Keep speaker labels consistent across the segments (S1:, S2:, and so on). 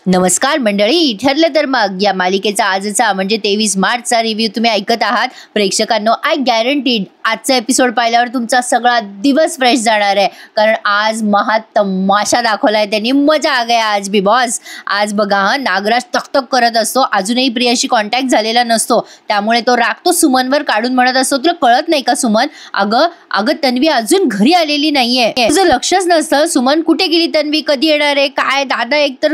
S1: नमस्कार मंडळी, ठरलं तर मग या मालिकेचा आजचा म्हणजे 23 मार्चचा रिव्ह्यू तुम्ही ऐकत आहात. प्रेक्षकांनो, आय गॅरंटीड आजचा एपिसोड पाहिल्यावर तुमचा सगळा दिवस फ्रेश जाणार आहे, कारण आज महा तमाशा दाखवलाय त्यांनी. मजा आ गया आज भी बॉस. आज बघा, नागराज तकतक करत असतो, अजूनही प्रियाशी कॉन्टॅक्ट झालेला नसतो, त्यामुळे तो राग सुमनवर काढून म्हणत असतो, तुला कळत नाही का सुमन, अगं तन्वी अजून घरी आलेली नाहीये, तुझं लक्षच नसतं. सुमन कुठे गेली, तन्वी कधी येणार आहे, काय दादा एकतर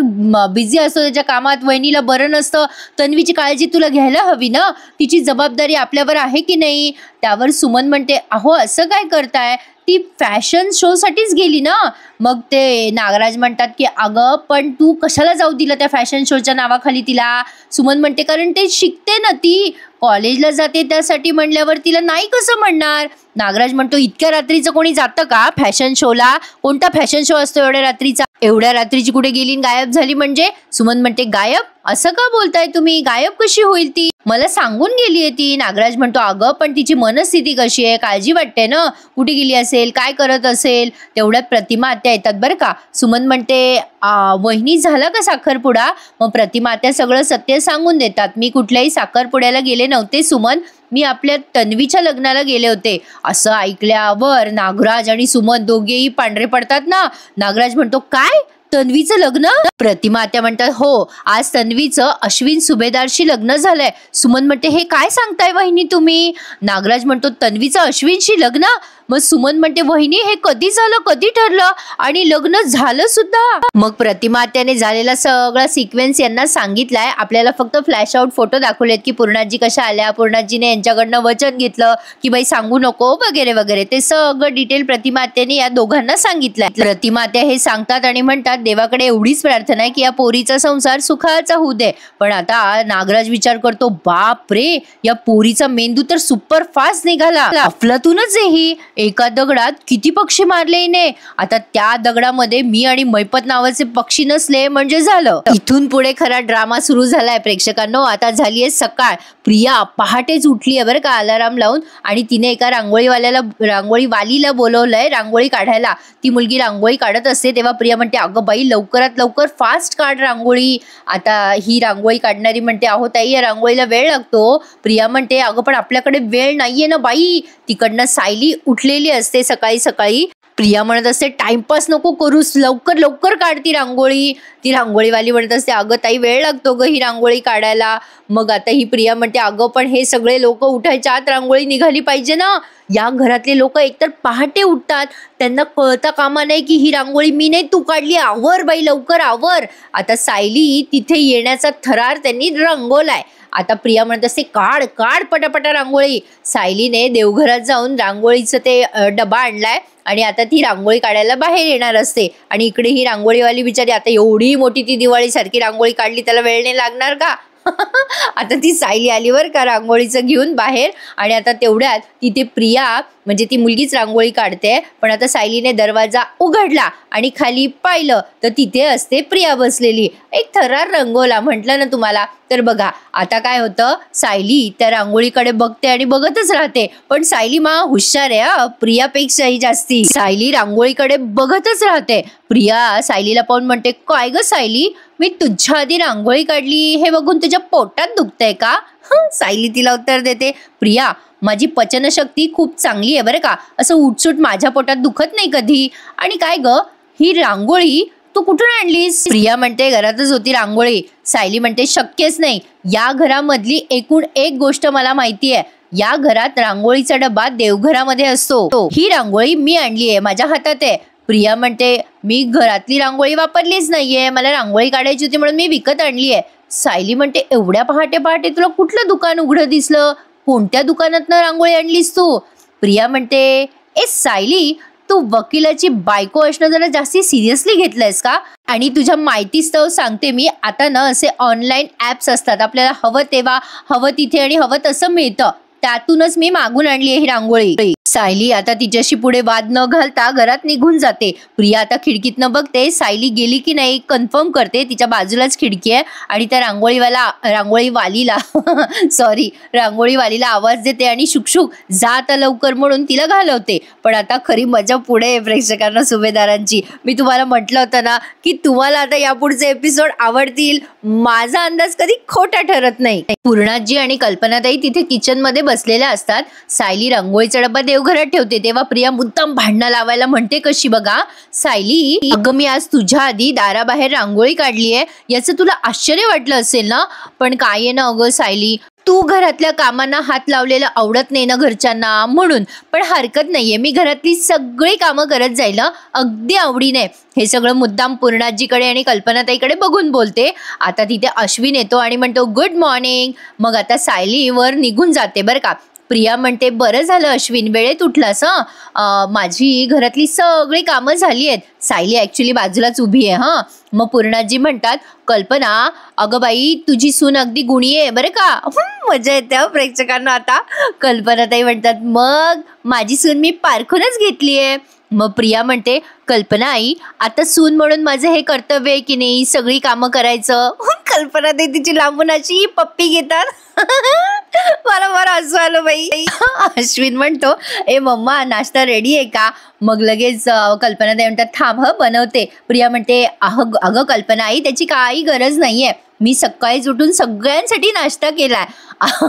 S1: बिझी असतो त्याच्या कामात, वहिनीला बरं नसतं, तन्वीची काळजी तुला घ्यायला हवी ना, तिची जबाबदारी आपल्यावर आहे की नाही. त्यावर सुमन म्हणते, अहो असं काय करताय, ती फॅशन शो साठीच गेली ना. मग ते नागराज म्हणतात की अगं पण तू कशाला जाऊ दिलं त्या फॅशन शोच्या नावाखाली तिला. सुमन म्हणते, कारण ते शिकते ना, ती कॉलेजला जाते त्यासाठी म्हणल्यावर तिला नाही कसं म्हणणार. नागराज म्हणतो, इतक्या रात्रीचं कोणी जातं का फॅशन शोला, कोणता फॅशन शो असतो एवढ्या रात्रीचा, एवढ्या रात्रीची कुठे गेली गायब झाली म्हणजे. सुमन म्हणते, गायब असं का बोलताय तुम्ही, गायब कशी होईल ती, मला सांगून गेलीये ती. नागराज म्हणतो, अगं पण तिची मनस्थिती कशी आहे, काळजी वाटते ना, कुठे गेली असेल, काय करत असेल. तेवढ्यात प्रतिमा आत्या येतात बरं का. सुमन म्हणते, वहिनी झाला का साखरपुडा. मग प्रतिमा आत्या सगळं सत्य सांगून देतात, मी कुठल्याही साखरपुड्याला गेले नव्हते सुमन, मी आपल्या तन्वीच्या लग्नाला गेले होते. असं ऐकल्यावर नागराज आणि सुमन दोघेही पांढरे पडतात ना. नागराज म्हणतो, काय तन्वीचं लग्न. प्रतिमा आत्या म्हणतात, हो आज तन्वीचं अश्विन सुभेदारशी लग्न झालंय. सुमन म्हणते, हे काय सांगताय वहिनी तुम्ही. नागराज म्हणतो, तन्वीचं अश्विनशी लग्न. मग सुमन म्हणते, वहिनी हे कधी झालं, कधी ठरलं, आणि लग्न झालं सुद्धा. मग प्रतिमा आत्याने झालेला सगळा सिक्वेन्स यांना सांगितलाय. आपल्याला फक्त फ्लॅश आउट फोटो दाखवलेत की पूर्णाजी कशा आल्या, पूर्णाजीने यांच्याकडनं वचन घेतलं की बाई सांगू नको वगैरे वगैरे, ते सगळं डिटेल प्रतिमा आत्याने या दोघांना सांगितलंय. प्रतिमा आत्या हे सांगतात आणि म्हणतात, देवाकडे एवढीच प्रार्थना आहे की या पोरीचा संसार सुखाचा होऊ दे. पण आता नागराज विचार करतो, बाप रे, या पोरीचा मेंदू तर सुपर फास्ट निघाला, अफलातूनच आहे ही, एका दगडात किती पक्षी मारले हिने. आता त्या दगडामध्ये मी आणि मैपत नावाचे पक्षी नसले म्हणजे झालं. इथून पुढे खरा ड्रामा सुरू झालाय प्रेक्षकांनो. आता झालीये सकाळ. प्रिया पहाटेच उठली आहे बरं का अलाराम लावून, आणि तिने एका रांगोळीवालीला बोलवलंय रांगोळी काढायला. ती मुलगी रांगोळी काढत असते तेव्हा प्रिया म्हणते, अगं बाई लवकरात लवकर फास्ट काढ रांगोळी. आता ही रांगोळी काढणारी म्हणते, अहो ताई या रांगोळीला वेळ लागतो. प्रिया म्हणते, अगं पण आपल्याकडे वेळ नाहीये ना बाई. तिकडनं सायली उठलेली असते सकाळी सकाळी. प्रिया म्हणत असते, टाइमपास नको करूस, लवकर लवकर काढ ती रांगोळी. ती रांगोळीवाली म्हणत असते, अगं ताई वेळ लागतो ग ही रांगोळी काढायला. मग आता ही प्रिया म्हणते, अगं पण हे सगळे लोक उठायच्या आत रांगोळी निघाली पाहिजे ना. या घरातले लोक एकतर पहाटे उठतात, त्यांना कळता कामा नाही की ही रांगोळी मी नाही तू काढली, आवर बाई लवकर आवर. आता सायली तिथे येण्याचा थरार त्यांनी रंगवलाय. आता प्रिया म्हणत असते, काढ काढ पटापटा रांगोळी. सायलीने देवघरात जाऊन रांगोळीचं ते डबा आणलाय आणि आता ती रांगोळी काढायला बाहेर येणार असते. आणि इकडे ही रांगोळीवाली बिचारी, आता एवढी मोठी ती दिवाळी सारखी रांगोळी काढली, त्याला वेळ नाही लागणार का. आता ती सायली आली वर का रांगोळीचं घेऊन बाहेर, आणि आता तेवढ्यात तिथे प्रिया म्हणजे ती मुलगीच रांगोळी काढते. पण आता सायलीने दरवाजा उघडला आणि खाली पाहिलं तर तिथे असते प्रिया बसलेली. एक थरार रंगवला म्हटलं ना तुम्हाला. तर बघा आता काय होतं, सायली त्या रांगोळीकडे बघते आणि बघतच राहते. पण सायली हुशार आहे, प्रियापेक्षाही जास्ती. सायली रांगोळीकडे बघतच राहते. प्रिया सायलीला पाहून म्हणते, काय ग सायली, मी तुझ्या आधी रांगोळी काढली हे बघून तुझ्या पोटात दुखतंय का. सायली तिला उत्तर देते, प्रिया माझी पचनशक्ती खूप चांगली आहे बरं का, असं उठसूट माझ्या पोटात दुखत नाही कधी. आणि काय ग ही रांगोळी तू कुठून आणलीस. प्रिया म्हणते, घरातच होती रांगोळी. सायली म्हणते, शक्यच नाही, या घरामधली एकूण एक गोष्ट मला माहिती आहे, या घरात रांगोळीचा डबा देवघरामध्ये असतो, ही रांगोळी मी आणली आहे, माझ्या हातात आहे. प्रिया म्हणते, मी घरातली रांगोळी वापरलीच नाहीये, मला रांगोळी काढायची होती म्हणून मी विकत आणली आहे. सायली म्हणते, एवढ्या पहाटे पहाटे तुला कुठलं दुकान उघडं दिसलं, कोणत्या दुकानातनं रांगोळी आणलीस तू. प्रिया म्हणते, ए सायली, तू वकिलाची बायको असणं जरा जास्ती सिरियसली घेतलंयस का. आणि तुझ्या माहितीस्तव सांगते मी, आता ना असे ऑनलाईन ऍप्स असतात, आपल्याला हवं तेव्हा हवं तिथे आणि हवं तसं मिळतं. त्यातूनच मी मागून आणली आहे ही रांगोळी. सायली आता तिच्याशी पुढे वाद न घालता घरात निघून जाते. प्रिया आता खिडकीतनं बघते सायली गेली की नाही कन्फर्म करते. तिच्या बाजूलाच खिडकी आहे आणि त्या रांगोळीवालीला आवाज देते आणि शुकशुक जा आता लवकर म्हणून तिला घालवते. पण आता खरी मजा पुढे आहे प्रेक्षकांना सुभेदारांची. मी तुम्हाला म्हटलं होतं ना की तुम्हाला आता यापुढचे एपिसोड आवडतील. माझा अंदाज कधी खोटा ठरत नाही. पूर्णाजी आणि कल्पनाताई तिथे किचन मध्ये बसलेल्या असतात. सायली रांगोळीचा डब्बा देवघरात ठेवते तेव्हा प्रिया मुद्दाम भांडणं लावायला म्हणते. कशी बघा सायली, अगं मी आज तुझ्या आधी दाराबाहेर रांगोळी काढली आहे याचं तुला आश्चर्य वाटलं असेल ना, पण काय आहे ना अगं सायली, तू घरातल्या कामांना हात लावलेलं आवडत नाही ना घरच्यांना म्हणून. पण हरकत नाहीये, मी घरातली सगळी कामं करत जाईल अगदी आवडीने. हे सगळं मुद्दाम पूर्णाजीकडे आणि कल्पनाताईकडे बघून बोलते. आता तिथे अश्विन येतो आणि म्हणतो गुड मॉर्निंग. मग आता सायली वर निघून जाते बरं का. प्रिया म्हणते बरं झालं अश्विन वेळेत उठलास. माझी घरातली सगळी कामं झाली आहेत. सायली ऍक्च्युली बाजूलाच उभी आहे. मग पूर्णाजी म्हणतात कल्पना अगं बाई तुझी सून अगदी गुणी आहे बरं का. मजा येते प्रेक्षकांना. आता कल्पनाताई म्हणतात मग माझी सून मी पारखूनच घेतली आहे. मग प्रिया म्हणते कल्पना आई आता सून म्हणून माझं हे कर्तव्य आहे की नाही सगळी कामं करायचं. कल्पनाताई तिची लांबून अशी पप्पी घेतात. मला बरं हसू आलं बाई. अश्विन म्हणतो ए मम्मा नाश्ता रेडी आहे का. मग लगेच कल्पनाताई म्हणतात थांब बनवते. प्रिया म्हणते अगं कल्पना आई त्याची काही गरज नाहीये, मी सकाळीच उठून सगळ्यांसाठी नाश्ता केलाय.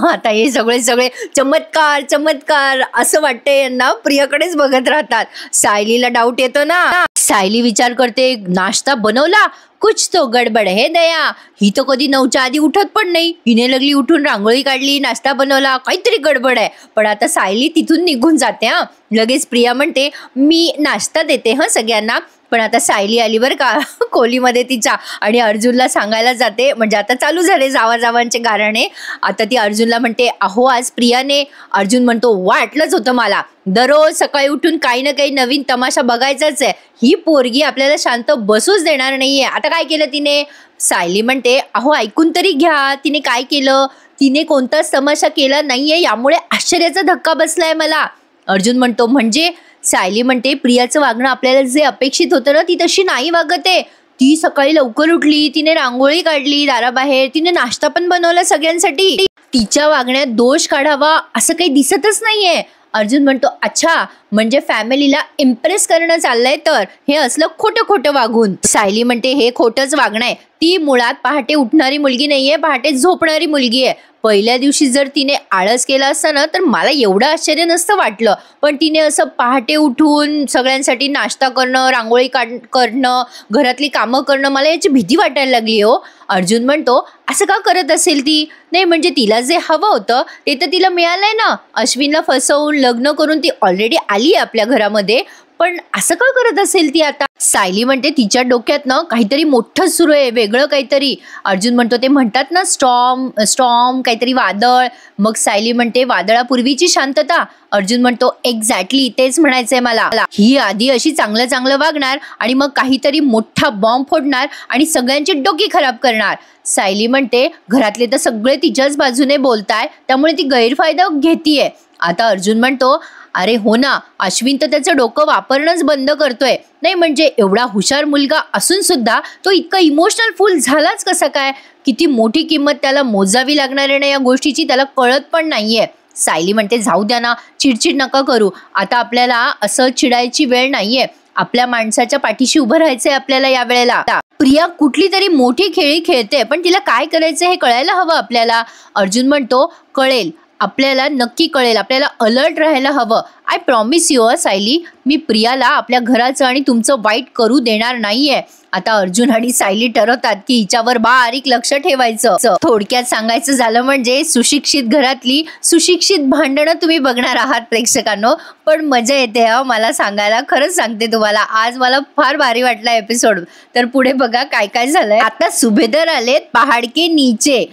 S1: आता हे सगळे चमत्कार चमत्कार असं वाटतंय यांना. प्रियाकडेच बघत राहतात. सायलीला डाऊट येतो ना. सायली विचार करते नाश्ता बनवला, कुछ तो गडबड है दया. ही तर कधी 9च्या आधी उठत पण नाही. हिने लगली उठून रांगोळी काढली, नाश्ता बनवला, काहीतरी गडबड आहे. पण आता सायली तिथून निघून जाते. लगेच प्रिया म्हणते मी नाश्ता देते सगळ्यांना. पण आता सायली आली बरं का खोलीमध्ये तिच्या आणि अर्जुनला सांगायला जाते. म्हणजे आता चालू झाले जावांचे गारणे. आता ती अर्जुनला म्हणते अहो आज प्रियाने. अर्जुन म्हणतो वाटलंच होतं मला, दररोज सकाळी उठून काही ना काही नवीन तमाशा बघायचाच आहे. ही पोरगी आपल्याला शांत बसूच देणार नाहीये. आता काय केलं तिने. सायली म्हणते अहो ऐकून तरी घ्या तिने काय केलं. तिने कोणताच तमाशा केला नाहीये यामुळे आश्चर्याचा धक्का बसलाय मला. अर्जुन म्हणतो म्हणजे. सायली म्हणते प्रियाचं वागणं आपल्याला जे अपेक्षित होतं ना ती तशी नाही वागत आहे. ती सकाळी लवकर उठली, तिने रांगोळी काढली दाराबाहेर, तिने नाश्ता पण बनवला सगळ्यांसाठी. तिच्या वागण्यात दोष काढावा असं काही दिसतच नाहीये. अर्जुन म्हणतो अच्छा म्हणजे फॅमिलीला इम्प्रेस करणं चाललंय तर हे असलं खोटं वागून. सायली म्हणते हे खोटंच वागणं आहे. ती मुळात पहाटे उठणारी मुलगी नाहीये, पहाटे झोपणारी मुलगी आहे. पहिल्या दिवशी जर तिने आळस केला असता ना तर मला एवढं आश्चर्य नसतं वाटलं. पण तिने असं पहाटे उठून सगळ्यांसाठी नाश्ता करणं, रांगोळी करणं, घरातली कामं करणं, मला याची भीती वाटायला लागली हो. अर्जुन म्हणतो असं का करत असेल ती. नाही म्हणजे तिला जे हवं होतं ते तर तिला मिळालंय ना. अश्विनला फसवून लग्न करून ती ऑलरेडी आली आहे आपल्या घरामध्ये. पण असं का करत असेल ती आता. सायली म्हणते तिच्या डोक्यात ना काहीतरी मोठं सुरू आहे, वेगळं काहीतरी. अर्जुन म्हणतो ते म्हणतात ना स्टॉर्म काहीतरी वादळ. मग सायली म्हणते वादळापूर्वीची शांतता. अर्जुन म्हणतो एक्झॅक्टली तेच म्हणायचंय मला. ही आधी अशी चांगलं वागणार आणि मग काहीतरी मोठा बॉम्ब फोडणार आणि सगळ्यांची डोकी खराब करणार. सायली म्हणते घरातले तर सगळे तिच्याच बाजूने बोलताय त्यामुळे ती गैरफायदा घेतीये. आता अर्जुन म्हणतो अरे हो ना अश्विन तर त्याचं डोकं वापरणंच बंद करतोय. नाही म्हणजे एवढा हुशार मुलगा असून सुद्धा तो इतका इमोशनल फुल झालाच कसा काय. किती मोठी किंमत त्याला मोजावी लागणार आहे ना या गोष्टीची, त्याला कळत पण नाहीये. सायली म्हणते जाऊ द्या ना, चिडचिड नका करू. आता आपल्याला असं चिडायची वेळ नाहीये. आपल्या माणसाच्या पाठीशी उभं राहायचंय आपल्याला या वेळेला. प्रिया कुठली तरी मोठी खेळी खेळते पण तिला काय करायचं हे कळायला हवं आपल्याला. अर्जुन म्हणतो कळेल, आपल्याला नक्की कळेल, आपल्याला अलर्ट राहायला हवं. आय प्रॉमिस यू सायली, मी प्रियाला आपल्या घराचं आणि तुमचं वाईट करू देणार नाहीये. आता अर्जुन आणि सायली ठरवतात की हिच्यावर बारीक लक्ष ठेवायचं. थोडक्यात सांगायचं झालं म्हणजे सुशिक्षित घरातली सुशिक्षित भांडणं तुम्ही बघणार आहात प्रेक्षकांनो. पण मजा येते मला सांगायला. खरंच सांगते तुम्हाला आज मला फार भारी वाटला एपिसोड. तर पुढे बघा काय काय झालंय. आता सुभेदार आलेत पहाड के नीचे.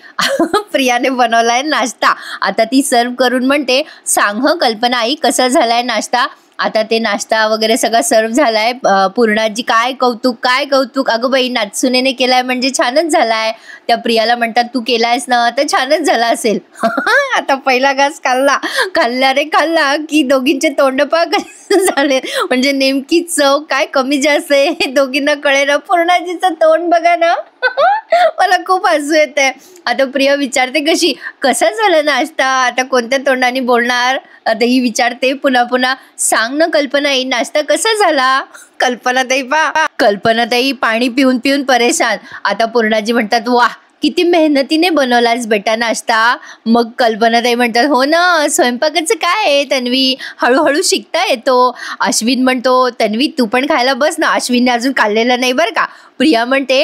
S1: प्रियाने बनवलाय नाश्ता. आता ती सर्व करून म्हणते सांग कल्पना आई कसा झालाय नाश्ता. आता ते नाश्ता वगैरे सगळा सर्व झालाय. पूर्णाजी काय कौतुक काय कौतुक, अगं बाई नाचुनेने केलाय म्हणजे छानच झालाय. त्या प्रियाला म्हणतात तू केलायस ना तर छानच झाला असेल. आता पहिला घास खाल्ला रे खाल्ला की दोघींचे तोंड पाक झाले. म्हणजे नेमकी चव काय कमी जास्त आहे हे दोघींना कळेना. पूर्णाजीचं तोंड बघा ना. मला खूप हसू येते. आता प्रिया विचारते कसा झाला नाश्ता, आता कोणत्या तोंडाने बोलणार. आता ही विचारते पुन्हा पुन्हा, सांग ना कल्पनाई नाश्ता कसा झाला. कल्पनाताई पाणी पिऊन पिऊन परेशान. आता पूर्णाजी म्हणतात वाह किती मेहनतीने बनवलास बेटा नाश्ता. मग कल्पनाताई म्हणतात हो ना, स्वयंपाकाचं काय आहे तन्वी, हळूहळू शिकता येतो. अश्विन म्हणतो तन्वी तू पण खायला बस ना, अश्विनने अजून खाल्लेलं नाही बरं का. प्रिया म्हणते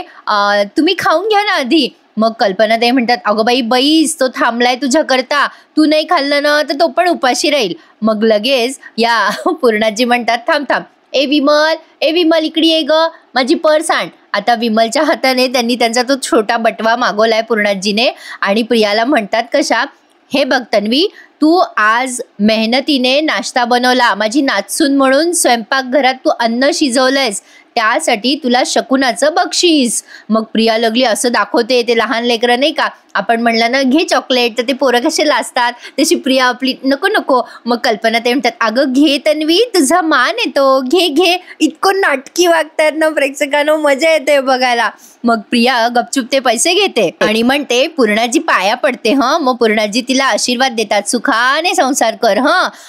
S1: तुम्ही खाऊन घ्या ना आधी. मग कल्पनाताई म्हणतात अगं बाई बैस, तो थांबलाय तुझ्याकरता, तू नाही खाल्लं ना तर तो पण उपाशी राहील. मग लगेच या पूर्णाजी म्हणतात थांब ए विमल इकडे ये ग, माझी पर्स आण. आता विमलच्या हाताने त्यांनी त्यांचा तो छोटा बटवा मागवलाय पूर्णाजीने आणि प्रियाला म्हणतात कशा, हे बघ तन्वी तू आज मेहनतीने नाश्ता बनवला, माझी नाचसून म्हणून स्वयंपाकघरात तू अन्न शिजवलंयस, त्यासाठी तुला शकुनाचं बक्षीस. मग प्रिया लगली असं दाखवते, ते लहान लेकरं नाही का, आपण म्हणलं ना घे चॉकलेट तर ते पोरं कसे लाजतात, तशी प्रिया आपली नको. मग कल्पना ते म्हणतात अगं घे तन्वी तुझा मान येतो, घे. इतकं नाटकी वागतात ना प्रेक्षकांना, मजा येते बघायला. मग प्रिया गपचूप ते पैसे घेते आणि म्हणते पूर्णाजी पाया पडते मग पूर्णाजी तिला आशीर्वाद देतात, सुखाने संसार कर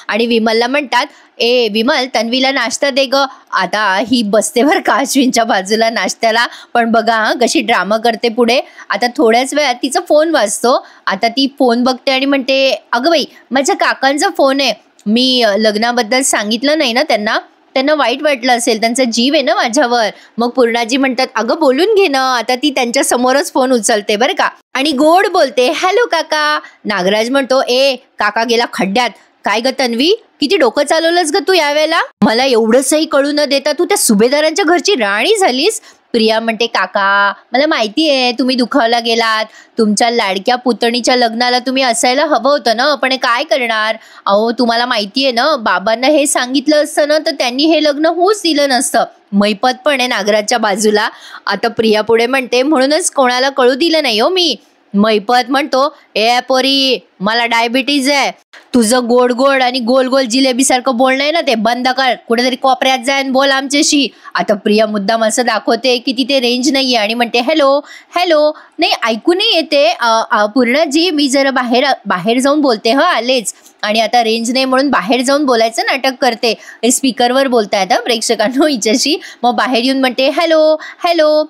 S1: आणि विमलला म्हणतात ए विमल तन्वीला नाश्ता दे ग. आता ही बसते बरं का अश्विनच्या बाजूला नाश्त्याला, पण बघा कशी ड्रामा करते पुढे. आता थोड्याच वेळात तिचा फोन वाजतो. आता ती फोन बघते आणि म्हणते अगं बाई माझ्या काकांचा फोन आहे, मी लग्नाबद्दल सांगितलं नाही ना त्यांना वाईट वाटलं असेल, त्यांचा जीव आहे ना माझ्यावर. मग पूर्णाजी म्हणतात अगं बोलून घे ना. आता ती त्यांच्या समोरच फोन उचलते बरं का आणि गोड बोलते हॅलो काका. नागराज म्हणतो ए काका गेला खड्ड्यात. काय ग तन्वी किती डोकं चालवलंस ग तू यावेळेला, मला एवढंसही कळू न देता तू त्या सुभेदारांच्या घरची राणी झालीस. प्रिया म्हणते काका मला माहिती आहे तुम्ही दुखावला गेलात, तुमच्या लाडक्या पुतणीच्या लग्नाला तुम्ही असायला हवं होतं ना, पण काय करणार. अहो तुम्हाला माहिती आहे ना बाबांना हे सांगितलं असतं ना तर त्यांनी हे लग्न होऊच दिलं नसतं. मैपत पण आहे नागराजच्या बाजूला. आता प्रिया पुढे म्हणते म्हणूनच कोणाला कळू दिलं नाही हो मी. मैपत म्हणतो ए पोरी मला डायबिटीज आहे, तुझं गोड आणि गोल जिलेबी सारखं बोलणं आहे ना ते बंद कर, कुठेतरी कोपऱ्यात जाईन बोल आमच्याशी. आता प्रिया मुद्दाम असं दाखवते की तिथे रेंज नाहीये आणि म्हणते हॅलो नाही ऐकू नाही येते पूर्णाजी, मी जरा बाहेर जाऊन बोलते आलेच. आणि आता रेंज नाही म्हणून बाहेर जाऊन बोलायचं नाटक करते, स्पीकरवर बोलतायत प्रेक्षकांनो हिच्याशी. मग बाहेर येऊन म्हणते हॅलो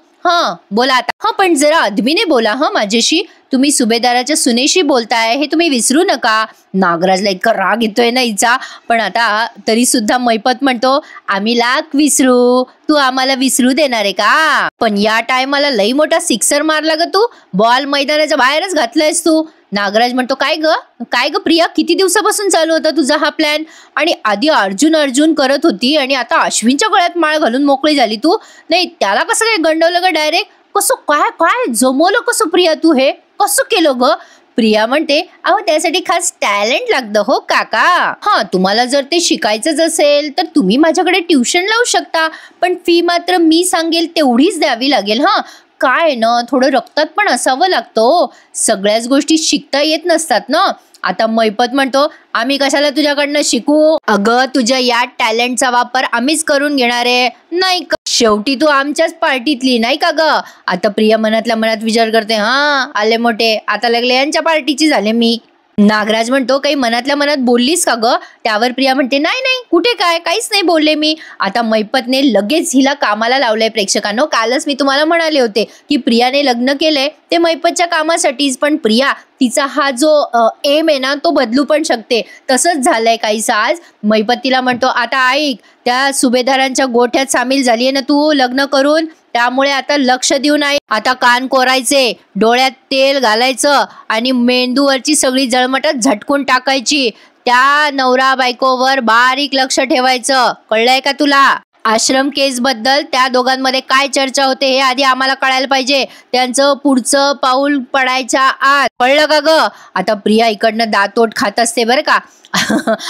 S1: बोला आता पण जरा अदबीने बोला माझ्याशी, तुम्ही सुभेदाराच्या सुनेशी बोलताय हे तुम्ही विसरू नका. नागराजला इतका राग येतोय ना हिचा, पण आता तरी सुद्धा मैपत म्हणतो आम्ही लाख विसरू, तू आम्हाला विसरू देणार आहे का. पण या टायमाला लई मोठा सिक्सर मारला ग तू, बॉल मैदानाच्या बाहेरच घातलायस तू. नागराज म्हणतो काय ग प्रिया किती दिवसापासून चालू होता तुझा हा प्लॅन, आणि आधी अर्जुन करत होती आणि आता अश्विनच्या गळ्यात माळ घालून मोकळी झाली तू. नाही त्याला कसं काय गंडवलं ग डायरेक्ट, कसं काय जमवलं कसं प्रिया तू हे कसं केलं ग. प्रिया म्हणते अहो त्यासाठी खास टॅलेंट लागतं हो काका. तुम्हाला जर ते शिकायचंच असेल तर तुम्ही माझ्याकडे ट्युशन लावू शकता, पण फी मात्र मी सांगेल तेवढीच द्यावी लागेल. काय ना थोडं रक्तात पण असावं लागतं, सगळ्याच गोष्टी शिकता येत नसतात ना. आता मैपत म्हणतो आम्ही कशाला तुझ्याकडनं शिकू, अगं तुझ्या या टॅलेंटचा वापर आम्हीच करून घेणार आहे नाही का, शेवटी तू आमच्याच पार्टीतली नाही का ग. आता प्रिया मनातल्या मनात विचार करते आले मोठे आता लागले यांच्या पार्टीची झाले मी. नागराज म्हणतो काही मनातल्या मनात बोललीस का ग. त्यावर प्रिया म्हणते नाही कुठे काहीच नाही बोलले मी. आता मैपतने लगेच हिला कामाला लावलंय प्रेक्षकांनो. कालच मी तुम्हाला म्हणाले होते की प्रियाने लग्न केलंय ते मैपतच्या कामासाठीच, पण प्रिया तिचा हा जो एम आहे ना तो बदलू पण शकते. तसंच झालंय काहीसं आज. मैपत तिला म्हणतो आता ऐक, त्या सुभेदारांच्या गोठ्यात सामील झालीये ना तू लग्न करून, त्यामुळे आता लक्ष देऊ नाही, आता कान कोरायचे, डोळ्यात तेल घालायचं आणि मेंदूवरची सगळी जळमटच झटकून टाकायची, त्या नवरा बायकोवर बारीक लक्ष ठेवायचं, कळलंय का तुला. आश्रम केस बद्दल त्या दोघांमध्ये काय चर्चा होते हे आधी आम्हाला कळायला पाहिजे. त्यांचं पुढचं पाऊल पडायच्या आत. कळलं का ग? आता प्रिया इकडनं दातोट खात असते बरं का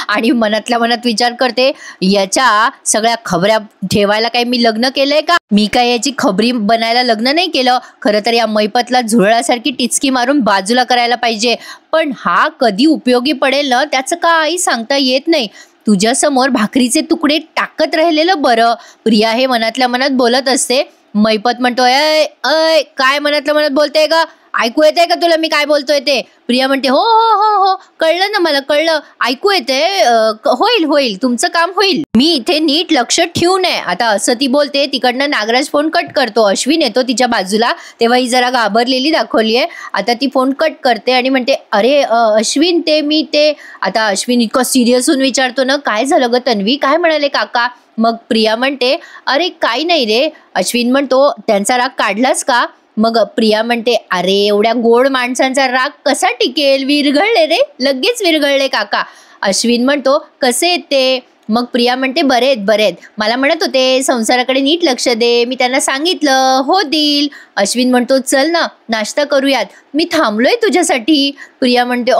S1: आणि मनातल्या मनात विचार करते, याच्या सगळ्या खबऱ्या ठेवायला काही मी लग्न केलंय का? मी काय याची खबरी बनायला लग्न नाही केलं. खरं तर या मैपतला झुरळासारखी टिचकी मारून बाजूला करायला पाहिजे. पण हा कधी उपयोगी पडेल ना त्याचं काही सांगता येत नाही. तुझ्या समोर भाकरीचे तुकडे टाकत राहिलेलं बरं. प्रिया हे मनातल्या मनात बोलत असते. मैपत म्हणतोय, अय अय काय मनातल्या मनात बोलतेय का? ऐकू येते का तुला मी काय बोलतोय ते? प्रिया म्हणते, हो हो हो हो कळलं ना, मला कळलं, ऐकू येते, होईल होईल, तुमचं काम होईल, मी इथे नीट लक्ष ठेवून आहे. आता असं ती बोलते. तिकडनं नागराज फोन कट करतो. अश्विन येतो तिच्या बाजूला. तेव्हा ही जरा घाबरलेली दाखवलीये. आता ती फोन कट करते आणि म्हणते, अरे अश्विन ते आता अश्विन इतकं सिरियस होऊन विचारतो ना, काय झालं ग तन्वी, काय म्हणाले काका? मग प्रिया म्हणते, अरे काही नाही रे. अश्विन म्हणतो, त्यांचा राग काढलास का? मग प्रिया म्हणते, अरे एवढ्या गोड माणसांचा राग कसा टिकेल, विरघळले रे, लगेच विरघळले काका. अश्विन म्हणतो, कसे आहेत ते? मग प्रिया म्हणते, बरेत. मला म्हणत होते संसाराकडे नीट लक्ष दे, मी त्यांना सांगितलं, हो देईल. अश्विन म्हणतो, चल ना नाश्ता करूयात, मी थांबलोय तुझ्यासाठी. प्रिया म्हणते,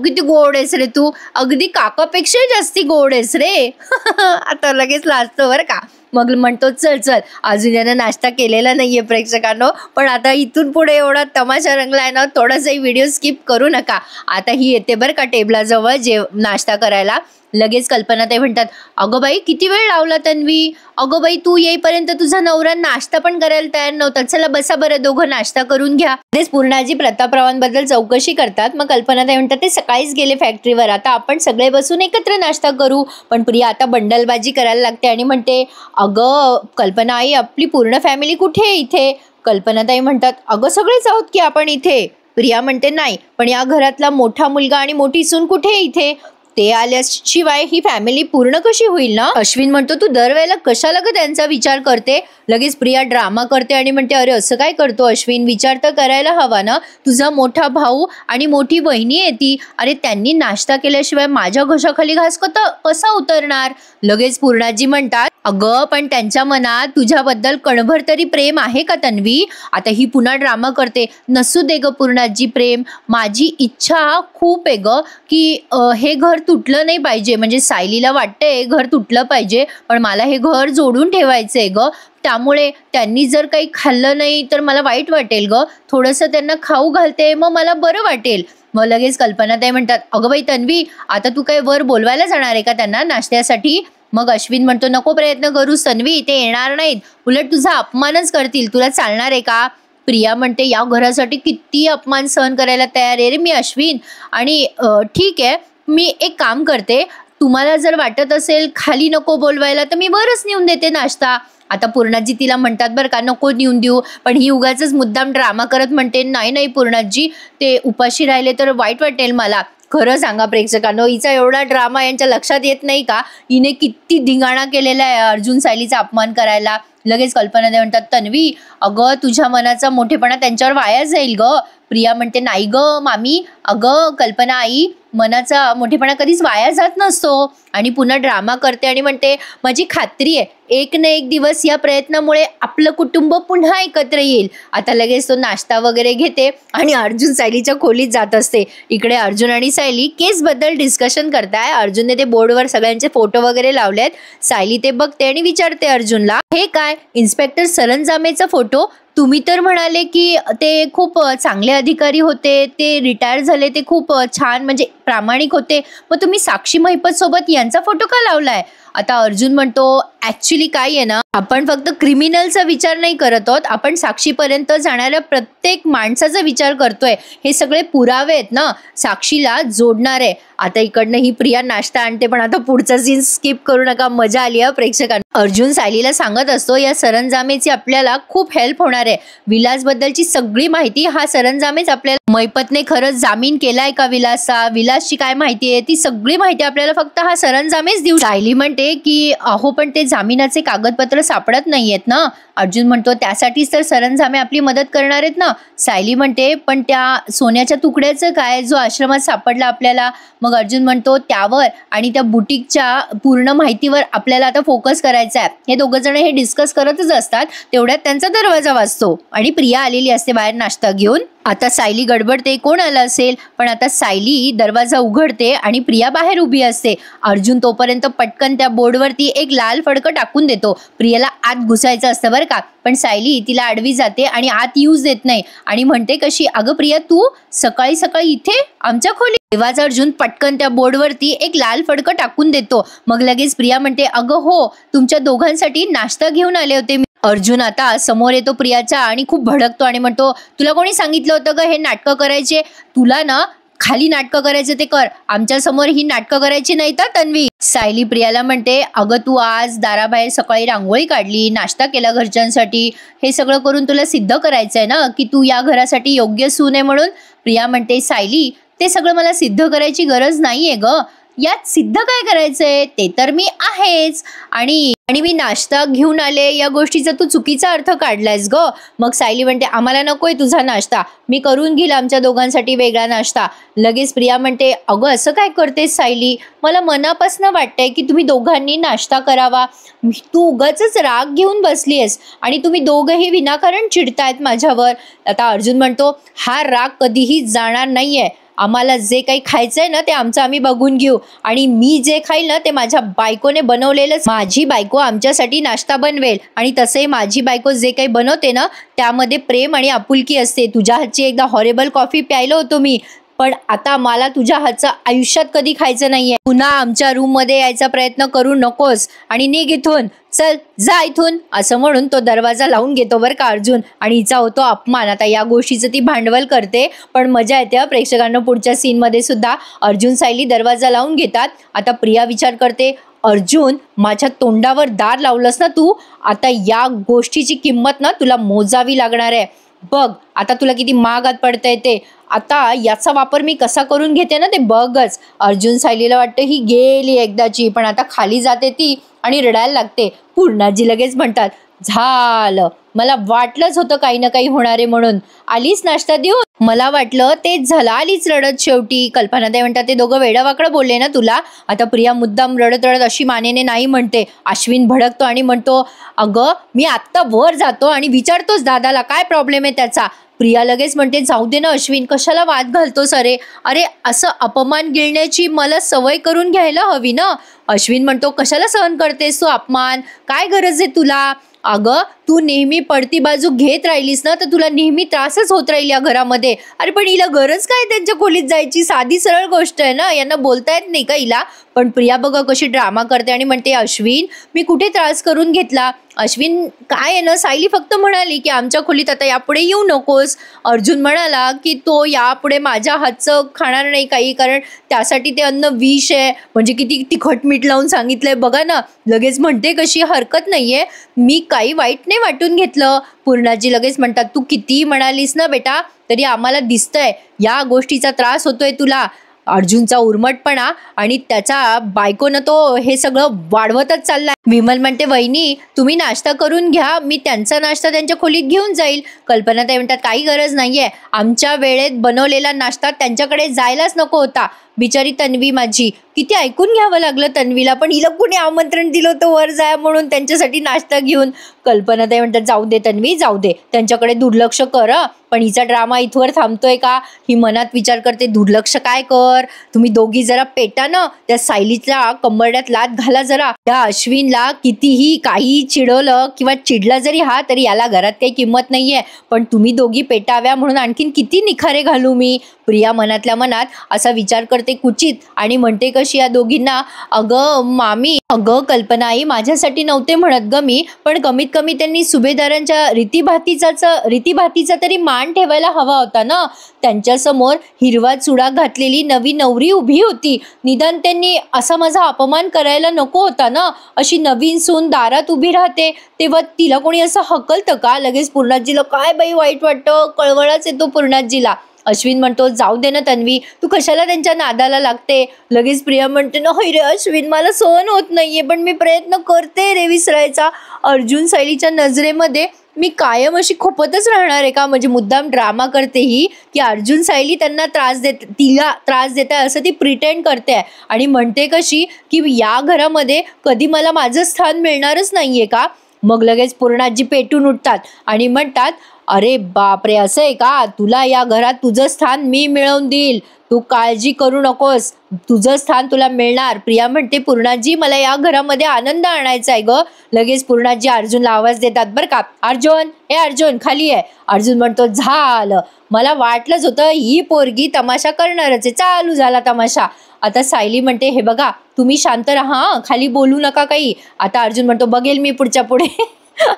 S1: किती गोड आहेस रे तू, अगदी काकापेक्षा जास्ती गोड आहेस रे आता लगेच लाजतो बरं का. मग म्हणतो, चल अजून यानं नाश्ता केलेला नाहीये प्रेक्षकांनो, पण आता इथून पुढे एवढा तमाशा रंगलाय ना, थोडासाही व्हिडिओ स्किप करू नका. आता ही येते बरं का टेबलाजवळ नाश्ता करायला. लगेच कल्पनाताई म्हणतात, अगं बाई किती वेळ लावला तन्वी, अगं बाई तू येईपर्यंत तुझा नवरा नाश्ता पण करायला तयार नव्हता, चला बसा बरं दोघं नाश्ता करून घ्या. तेच पूर्णाजी प्रतापरावांबद्दल चौकशी करतात. मग कल्पनाताई म्हणतात, ते सकाळीच गेले फॅक्टरीवर, आता आपण सगळे बसून एकत्र नाश्ता करू. पण प्रिया आता बंडलबाजी करायला लागते आणि म्हणते, अगं कल्पना आई, आपली पूर्ण फॅमिली कुठे आहे इथे? कल्पनाताई म्हणतात, अगं सगळेच आहोत की आपण इथे. प्रिया म्हणते, नाही पण या घरातला मोठा मुलगा आणि मोठी सून कुठे इथे? ते आल्याशिवाय ही फॅमिली पूर्ण कशी होईल ना? अश्विन म्हणतो, तू दरवेळेला कशाला ग त्यांचा विचार करते? लगेच प्रिया ड्रामा करते आणि म्हणते, अरे असं काय करतो अश्विन, विचार तर करायला हवा ना, तुझा मोठा भाऊ आणि मोठी बहिणी येते, अरे त्यांनी नाश्ता केल्याशिवाय माझ्या घशाखाली घास कसा उतरणार? लगेच पूर्णाजी म्हणतात, अगं पण त्यांच्या मनात तुझ्याबद्दल कणभर तरी प्रेम आहे का तन्वी? आता ही पुन्हा ड्रामा करते. नसू दे ग पूर्णाजी प्रेम, माझी इच्छा खूप आहे ग की हे घर तुटलं नाही पाहिजे, म्हणजे सायलीला वाटतंय घर तुटलं पाहिजे, पण मला हे घर जोडून ठेवायचंय ग. त्यामुळे त्यांनी जर काही खाल्लं नाही तर मला वाईट वाटेल ग, थोडंसं त्यांना खाऊ घालते मग मला बरं वाटेल. मग लगेच कल्पनाताई म्हणतात, अगं बाई तन्वी, आता तू काही वर बोलवायला जाणार आहे का त्यांना नाश्त्यासाठी? मग अश्विन म्हणतो, नको प्रयत्न करूस तन्वी, ते येणार नाहीत, उलट तुझा अपमानच करतील, तुला चालणार आहे का? प्रिया म्हणते, या घरासाठी किती अपमान सहन करायला तयार आहे रे मी अश्विन, आणि ठीक आहे मी एक काम करते, तुम्हाला जर वाटत असेल खाली नको बोलवायला तर मी वरच नेऊन देते नाश्ता. आता पूर्णाजी तिला म्हणतात, बरं का नको नेऊन देऊ, पण ही उगाच मुद्दाम ड्रामा करत म्हणते, नाही पूर्णाजी, ते उपाशी राहिले तर वाईट वाटेल मला. खरं सांगा प्रेक्षकांनो, हिचा एवढा ड्रामा यांच्या लक्षात येत नाही का? हिने किती धिंगाणा केलेला आहे अर्जुन सायलीचा अपमान करायला. लगेच कल्पना म्हणतात, तन्वी अगं तुझ्या मनाचा मोठेपणा त्यांच्यावर वाया जाईल ग. प्रिया म्हणते, नाही ग मामी, अगं कल्पना आई, मनाचा मोठेपणा कधीच वाया जात नसतो. आणि पुन्हा ड्रामा करते आणि म्हणते, माझी खात्री आहे एक ना एक दिवस या प्रयत्नामुळे आपलं कुटुंब पुन्हा एकत्र येईल. आता लगेच तो नाश्ता वगैरे घेते आणि अर्जुन सायलीच्या खोलीत जात असते. इकडे अर्जुन आणि सायली केस बद्दल डिस्कशन करताय. अर्जुनने ते बोर्डवर सगळ्यांचे फोटो वगैरे लावलेत. सायली ते बघते आणि विचारते अर्जुनला, हे काय इन्स्पेक्टर सरंजामेचा फोटो? तुम्ही तर म्हणाले की ते खूप चांगले अधिकारी होते, ते रिटायर झाले, ते खूप छान म्हणजे प्रामाणिक होते, मग तुम्ही साक्षी महिपत सोबत यांचा फोटो का लावलाय? आता अर्जुन म्हणतो, ऍक्च्युली काय आहे ना, आपण फक्त क्रिमिनलचा विचार नाही करत आहोत, आपण साक्षीपर्यंत जाणाऱ्या प्रत्येक माणसाचा विचार करतोय. हे सगळे पुरावे आहेत ना, साक्षीला जोडणार आहे. आता इकडनं ही प्रिया नाश्ता आणते, पण आता पुढचा सीन स्किप करू नका, मजा आली आहे प्रेक्षकांना. अर्जुन सायलीला सांगत असतो, या सरंजामेची आपल्याला खूप हेल्प होणार आहे. विलास बद्दलची सगळी माहिती हा सरंजामेच आपल्याला मैपतने खरंच जामीन केलाय का विलासचा, विलासची काय माहिती आहे ती सगळी माहिती आपल्याला फक्त हा सरंजामेच देऊ. सायली म्हणते की अहो पण ते जामिनाचे कागदपत्र सापडत नाहीयेत ना. अर्जुन म्हणतो त्यासाठीच तर सरंजामे आपली मदत करणार आहेत ना. सायली म्हणते पण त्या सोन्याच्या तुकड्याचं काय जो आश्रमात सापडला आपल्याला. मग अर्जुन म्हणतो त्यावर आणि त्या बुटीकच्या पूर्ण माहितीवर आपल्याला आता फोकस करायचा आहे. हे दोघं जण हे डिस्कस करतच असतात. तेवढ्यात त्यांचा दरवाजा वाजतो आणि प्रिया आलेली असते बाहेर नाश्ता घेऊन. आता सायली गडबडते कोण आलं असेल, पण आता सायली दरवाजा उघडते आणि प्रिया बाहेर उभी असते. अर्जुन तोपर्यंत पटकन त्या बोर्डवरती एक लाल फडकं टाकून देतो. प्रियाला आत घुसायचं असतं बरं का, पण सायली तिला आडवी जाते आणि आत यूज देत नाही आणि म्हणते कशी अगं प्रिया तू सकाळी सकाळी इथे आमच्या खोली. तेव्हाच अर्जुन पटकन त्या बोर्डवरती एक लाल फडकं टाकून देतो. मग लगेच प्रिया म्हणते अगं हो तुमच्या दोघांसाठी नाश्ता घेऊन आले होते मी. अर्जुन आता समोर येतो प्रियाच्या आणि खूप भडकतो आणि म्हणतो तुला कोणी सांगितलं होतं ग हे नाटकं करायचे. तुला ना खाली नाटकं करायचे ते कर, आमच्या समोर ही नाटकं करायची नाही तर तन्वी. सायली प्रियाला म्हणते अगं तू आज दाराबाहेर सकाळी रांगोळी काढली, नाश्ता केला घरच्यांसाठी, हे सगळं करून तुला सिद्ध करायचंय ना की तू या घरासाठी योग्य सून आहे म्हणून. प्रिया म्हणते सायली ते सगळं मला सिद्ध करायची गरज नाहीये ग, यात सिद्ध काय करायचंय, ते तर मी आहेच आणि मी नाश्ता घेऊन आले या गोष्टीचा तू चुकीचा अर्थ काढलायस ग. मग सायली म्हणते आम्हाला नकोय तुझा नाश्ता, मी करून घेईल आमच्या दोघांसाठी वेगळा नाश्ता. लगेच प्रिया म्हणते अगं असं काय करतेस सायली, मला मनापासून वाटतंय की तुम्ही दोघांनी नाश्ता करावा. तू उगाचच राग घेऊन बसलीयस आणि तुम्ही दोघंही विनाकारण चिडतायत माझ्यावर. आता अर्जुन म्हणतो हा राग कधीही जाणार नाहीये, आम्हाला जे काही खायचंय ना ते आमचं आम्ही बघून घेऊ आणि मी जे खाईल ना ते माझ्या बायकोने बनवलेलंच. माझी बायको आमच्यासाठी नाश्ता बनवेल आणि तसे माझी बायको जे काही बनवते ना त्यामध्ये प्रेम आणि आपुलकी असते. तुझ्या हातची एकदा हॉरेबल कॉफी प्यायलो होतो मी, पण आता मला तुझ्या हातचं आयुष्यात कधी खायचं नाहीये. पुन्हा आमच्या रूम मध्ये यायचा प्रयत्न करू नकोस आणि निघ इथून, चल जा इथून, असं म्हणून तो दरवाजा लावून घेतो बरं का अर्जुन आणि हिचा होतो अपमान. आता या गोष्टीचं ती भांडवल करते पण मजा येते प्रेक्षकांना. पुढच्या सीन मध्ये सुद्धा अर्जुन सायली दरवाजा लावून घेतात. आता प्रिया विचार करते अर्जुन माझ्या तोंडावर दार लावलंस ना तू, आता या गोष्टीची किंमत ना तुला मोजावी लागणार आहे. बघ आता तुला किती महागात पडतंय ते, आता याचा वापर मी कसा करून घेते ना ते बघच. अर्जुन सायलीला वाटतं ही गेली एकदाची, पण आता खाली जाते ती आणि रडायला लागते. पूर्णाजी लगेच म्हणतात झालं, मला वाटलंच होतं काही ना काही होणार आहे म्हणून, आलीच नाश्ता देऊन, मला वाटलं तेच झालं, आलीच रडत शेवटी. कल्पनाताई म्हणतात ते दोघं वेडवाकडं बोलले ना तुला. आता प्रिया मुद्दाम रडत रडत अशी मानेने नाही म्हणते. अश्विन भडकतो आणि म्हणतो अगं मी आत्ता वर जातो आणि विचारतोच दादाला काय प्रॉब्लेम आहे त्याचा. प्रिया लगेच म्हणते जाऊ दे ना अश्विन, कशाला वाद घालतोस, अरे अरे असं अपमान गिळण्याची मला सवय करून घ्यायला हवी ना. अश्विन म्हणतो कशाला सहन करतेस तू अपमान, काय गरज आहे तुला. अगं तू नेहमी पडती बाजू घेत राहिलीस ना तर तुला नेहमी त्रासच होत राहील या घरामध्ये. अरे पण हिला गरज काय त्यांच्या खोलीत जायची, साधी सरळ गोष्ट आहे ना, यांना बोलता येत नाही का हिला. पण प्रिया बघा कशी ड्रामा करते आणि म्हणते अश्विन मी कुठे त्रास करून घेतला. अश्विन काय आहे ना, सायली फक्त म्हणाली की आमच्या खोलीत आता यापुढे येऊ नकोस. अर्जुन म्हणाला की तो यापुढे माझ्या हातचं खाणार नाही काही, कारण त्यासाठी ते अन्न विष आहे, म्हणजे किती तिखट मीठ लावून सांगितलंय बघा ना. लगेच म्हणते कशी हरकत नाहीये, मी काही वाईट नाही वाटून घेतलं. पूर्णाजी लगेच म्हणतात तू किती म्हणालीस ना बेटा तरी आम्हाला दिसतंय या गोष्टीचा त्रास होतोय तुला. अर्जुनचा उर्मटपणा आणि त्याच्या बायकोनं तो हे सगळं वाढवतच चाललाय. विमल म्हणते वहिनी तुम्ही नाश्ता करून घ्या, मी त्यांचा नाश्ता त्यांच्या खोलीत घेऊन जाईल. कल्पनाताई म्हणतात काही गरज नाहीये, आमच्या वेळेत बनवलेला नाश्ता त्यांच्याकडे जायलाच नको होता. बिचारी तन्वी माझी, किती ऐकून घ्यावं लागलं तन्वीला, पण हिला कुणी आमंत्रण दिलं होतं वर जाय म्हणून त्यांच्यासाठी नाश्ता घेऊन. कल्पनाताई म्हणतात जाऊ दे तन्वी जाऊ दे, त्यांच्याकडे दुर्लक्ष कर. पण हिचा ड्रामा इथवर थांबतोय का, ही मनात विचार करते दुर्लक्ष काय कर, तुम्ही दोघी जरा पेटा ना, त्या सायलीच्या कंबरड्यात लात घाला जरा. त्या अश्विनला कितीही काही चिडवलं किंवा चिडला जरी हा तरी याला घरात काही किंमत नाहीये, पण तुम्ही दोघी पेटाव्या म्हणून आणखीन किती निखारे घालू मी. प्रिया मनातल्या मनात असा विचार करते कुचित आणि म्हणते कशी या दोघींना अगं मामी, अगं कल्पना आई माझ्यासाठी नव्हते म्हणत ग मी, पण कमीत कमी त्यांनी सुभेदारांच्या रीतीभातीचा तरी मान ठेवायला हवा होता ना. त्यांच्यासमोर हिरवा चुडा घातलेली नवी नवरी उभी होती, निदान त्यांनी असा माझा अपमान करायला नको होता ना. अशी नवीन सून दारात उभी राहते तेव्हा तिला कोणी असं हकलतं का? लगेच पूर्णाजीला काय बाई वाईट वाटतं, कळवळाच येतो पूर्णाजीला. अश्विन म्हणतो जाऊ दे ना तन्वी, तू कशाला त्यांच्या नादाला लागते. लगेच प्रिया म्हणते ना होय रे अश्विन, मला सहन होत नाहीये पण मी प्रयत्न करते रे विसरायचा. अर्जुन सायलीच्या नजरेमध्ये मी कायम अशी खुपतच राहणार आहे का? म्हणजे मुद्दाम ड्रामा करते ही की अर्जुन सायली त्यांना तिला त्रास देत आहे असं ती प्रिटेंड करते आणि म्हणते कशी की या घरामध्ये कधी मला माझं स्थान मिळणारच नाहीये का? मग लगेच पूर्णाजी पेटून उठतात आणि म्हणतात अरे बापरे, असं आहे का? तुला या घरात तुझं स्थान मी मिळवून देईल, तू काळजी करू नकोस, तुझं स्थान तुला मिळणार. प्रिया म्हणते पूर्णाजी मला या घरामध्ये आनंद आणायचा आहे ग. लगेच पूर्णाजी अर्जुनला आवाज देतात बरं का, अर्जुन हे अर्जुन खाली आहे. अर्जुन म्हणतो झालं, मला वाटलंच होतं ही पोरगी तमाशा करणारच आहे. चालू झाला तमाशा. आता सायली म्हणते हे बघा तुम्ही शांत राहा, खाली बोलू नका काही. आता अर्जुन म्हणतो बघेल मी पुढच्या पुढे.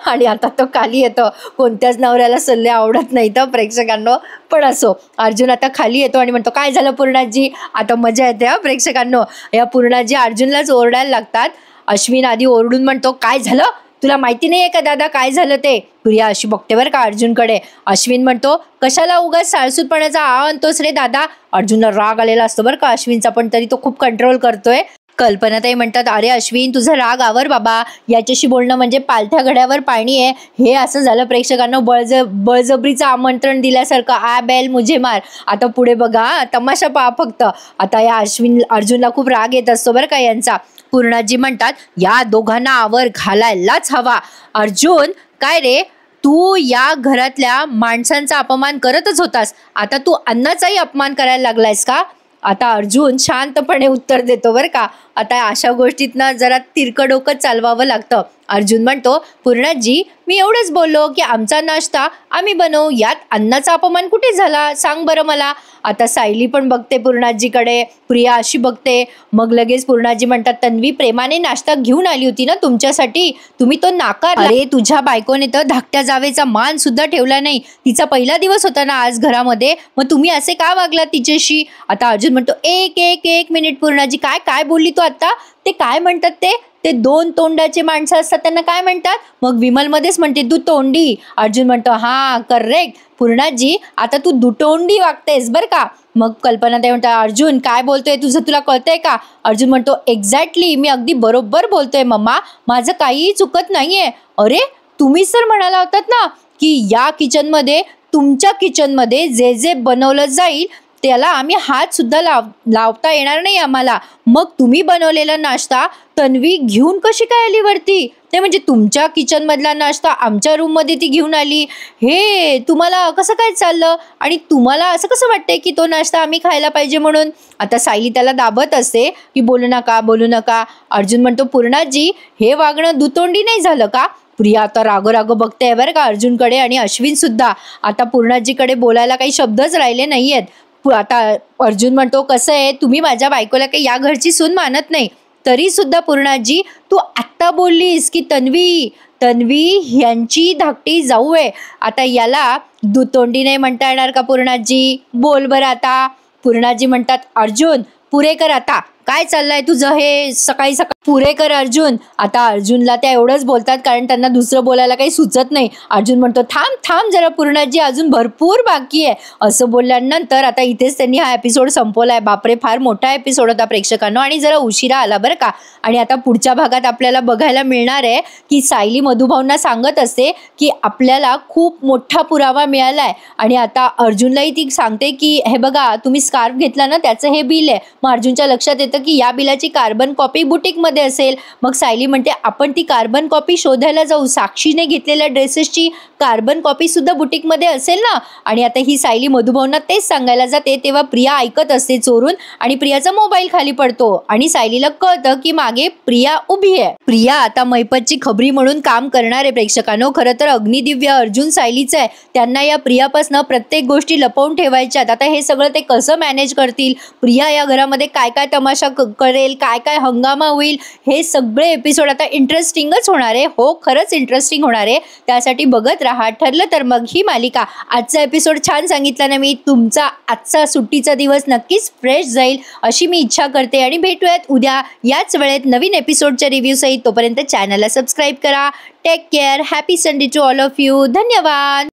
S1: आणि आता तो खाली येतो. कोणत्याच नवऱ्याला सल्ले आवडत नाही तर प्रेक्षकांनो, पण असो. अर्जुन आता खाली येतो आणि म्हणतो काय झालं पूर्णाजी? आता मजा येते हा प्रेक्षकांनो. या पूर्णाजी अर्जुनलाच ओरडायला लागतात. अश्विन आधी ओरडून म्हणतो काय झालं, तुला माहिती नाहीये का दादा काय झालं ते? प्रिया अशी बघते बरं का अर्जुनकडे. अश्विन म्हणतो कशाला उगाच साळसूतपणाचा आणतोस रे दादा. अर्जुनला राग आलेला असतो बरं का अश्विनचा, पण तरी तो खूप कंट्रोल करतोय. कल्पनाताई म्हणतात अरे अश्विन तुझा राग आवर बाबा, याच्याशी बोलणं म्हणजे पालथ्या घड्यावर पाणी आहे. हे असं झालं प्रेक्षकांना बळजबरीचं आमंत्रण दिल्यासारखं, आ बेल मुझे मार. आता पुढे बघा तमाशा पहा फक्त. आता या अर्जुनला खूप राग येत असतो बरं का यांचा. पूर्णाजी म्हणतात या दोघांना आवर घालायलाच हवा. अर्जुन काय रे, तू या घरातल्या माणसांचा अपमान करतच होतास, आता तू अन्नाचाही अपमान करायला लागलायस का? आता अर्जुन शांतपणे उत्तर देतो बरं का. आता अशा गोष्टीतनं जरा तिरकं डोकं चालवावं लागतं. अर्जुन म्हणतो पूर्णाजी मी एवढंच बोललो की आमचा नाश्ता आम्ही बनवू, यात अन्नाचा अपमान कुठे झाला सांग बरं मला. आता सायली पण बघते पूर्णाजीकडे, प्रिया अशी बघते. मग लगेच पूर्णाजी म्हणतात तन्वी प्रेमाने नाश्ता घेऊन आली होती ना तुमच्यासाठी, तुम्ही तो नाकारला. अरे तुझ्या बायकोने तर धाकट्या जावेचा मान सुद्धा ठेवला नाही. तिचा पहिला दिवस होता ना आज घरामध्ये, मग तुम्ही असे का वागलात तिच्याशी? आता अर्जुन म्हणतो एक एक एक मिनिट पूर्णाजी, काय काय बोलली तू आता? ते काय म्हणतात ते दोन तोंडाचे माणसं असतात त्यांना काय म्हणतात? मग विमल मध्येच म्हणते दुतोंडी. अर्जुन म्हणतो हा करेक्ट पूर्णाजी, आता तू दुतोंडी वागतेस बरं का. मग कल्पनाताई म्हणतात अर्जुन काय बोलतोय तुझं तुला कळतंय का? अर्जुन म्हणतो एक्झॅक्टली मी अगदी बरोबर बोलतोय मम्मा, माझं काहीही चुकत नाहीये. अरे तुम्हीच तर म्हणाला होतात ना की या किचनमध्ये तुमच्या किचनमध्ये जे जे बनवलं जाईल त्याला आम्ही हात सुद्धा लावता येणार नाही आम्हाला. मग तुम्ही बनवलेला नाश्ता तन्वी घेऊन कशी काय आली वरती? ते म्हणजे तुमच्या किचन मधला नाश्ता आमच्या रूम मध्ये ती घेऊन आली, हे तुम्हाला कसं काय चाललं? आणि तुम्हाला असं कसं वाटतंय की तो नाश्ता आम्ही खायला पाहिजे म्हणून? आता सायली त्याला दाबत असते की बोलू नका बोलू नका. अर्जुन म्हणतो पूर्णाजी हे वागणं दुतोंडी नाही झालं का? प्रिया आता रागो बघते बरं का अर्जुनकडे आणि अश्विन सुद्धा. आता पूर्णाजीकडे बोलायला काही शब्दच राहिले नाहीयेत. आता अर्जुन म्हणतो कसं आहे तुम्ही माझ्या बायकोला काही या घरची सून मानत नाही, तरी सुद्धा पूर्णाजी तू आत्ता बोललीस की तन्वी ह्यांची धाकटी जाऊ आहे, आता याला दुतोंडी नाही म्हणता येणार का पूर्णाजी? बोल बरं आता. पूर्णाजी म्हणतात अर्जुन पुरे कर आता, काय चाललंय तुझं हे सकाळी सकाळी, पुरे कर अर्जुन. आता अर्जुनला त्या एवढंच बोलतात कारण त्यांना दुसरं बोलायला काही सुचत नाही. अर्जुन म्हणतो थांब जरा पूर्णाजी, अजून भरपूर बाकी आहे. असं बोलल्यानंतर आता इथेच त्यांनी हा एपिसोड संपवलाय. बापरे फार मोठा एपिसोड होता प्रेक्षकांनो आणि जरा उशिरा आला बरं का. आणि आता पुढच्या भागात आपल्याला बघायला मिळणार आहे की सायली मधुभाऊंना सांगत असते की आपल्याला खूप मोठा पुरावा मिळालाय आणि आता अर्जुनलाही ती सांगते की हे बघा तुम्ही स्कार्फ घेतला ना त्याचं हे बिल आहे. मग अर्जुनच्या लक्षात येतं की या बिलाची कार्बन कॉपी बुटीक मध्ये असेल. मग सायली म्हणते आपण ती कार्बन कॉपी शोधायला जाऊ, साक्षीने घेतलेल्या ड्रेसेसची कार्बन कॉपी सुद्धा बुटीक मध्ये असेल ना. आणि आता ही सायली मधुभाऊंना तेच सांगायला जाते तेव्हा प्रिया ऐकत असते चोरून आणि प्रियाचा मोबाईल खाली पडतो आणि सायलीला कळतं की मागे प्रिया उभी आहे. प्रिया आता मैपतची खबरी म्हणून काम करणार आहे प्रेक्षकांनो. खरं तर अग्निदिव्य अर्जुन सायलीचं आहे, त्यांना या प्रियापासून प्रत्येक गोष्टी लपवून ठेवायच्यात. आता हे सगळं ते कसं मॅनेज करतील, प्रिया या घरामध्ये काय काय तमाशा कशा करेल, काय काय हंगामा होईल, हे सगळे एपिसोड आता इंटरेस्टिंगच होणार आहे. हो, खरंच इंटरेस्टिंग होणार आहे. त्यासाठी बघत राहा. ठरलं तर मग ही मालिका. आजचा एपिसोड छान सांगितला ना मी. तुमचा आजचा सुट्टीचा दिवस नक्कीच फ्रेश जाईल अशी मी इच्छा करते आणि भेटूयात उद्या याच वेळेत नवीन एपिसोडच्या रिव्ह्यू सहित. तोपर्यंत चॅनलला सबस्क्राईब करा. Take care. Happy Sunday to all of you. धन्यवाद.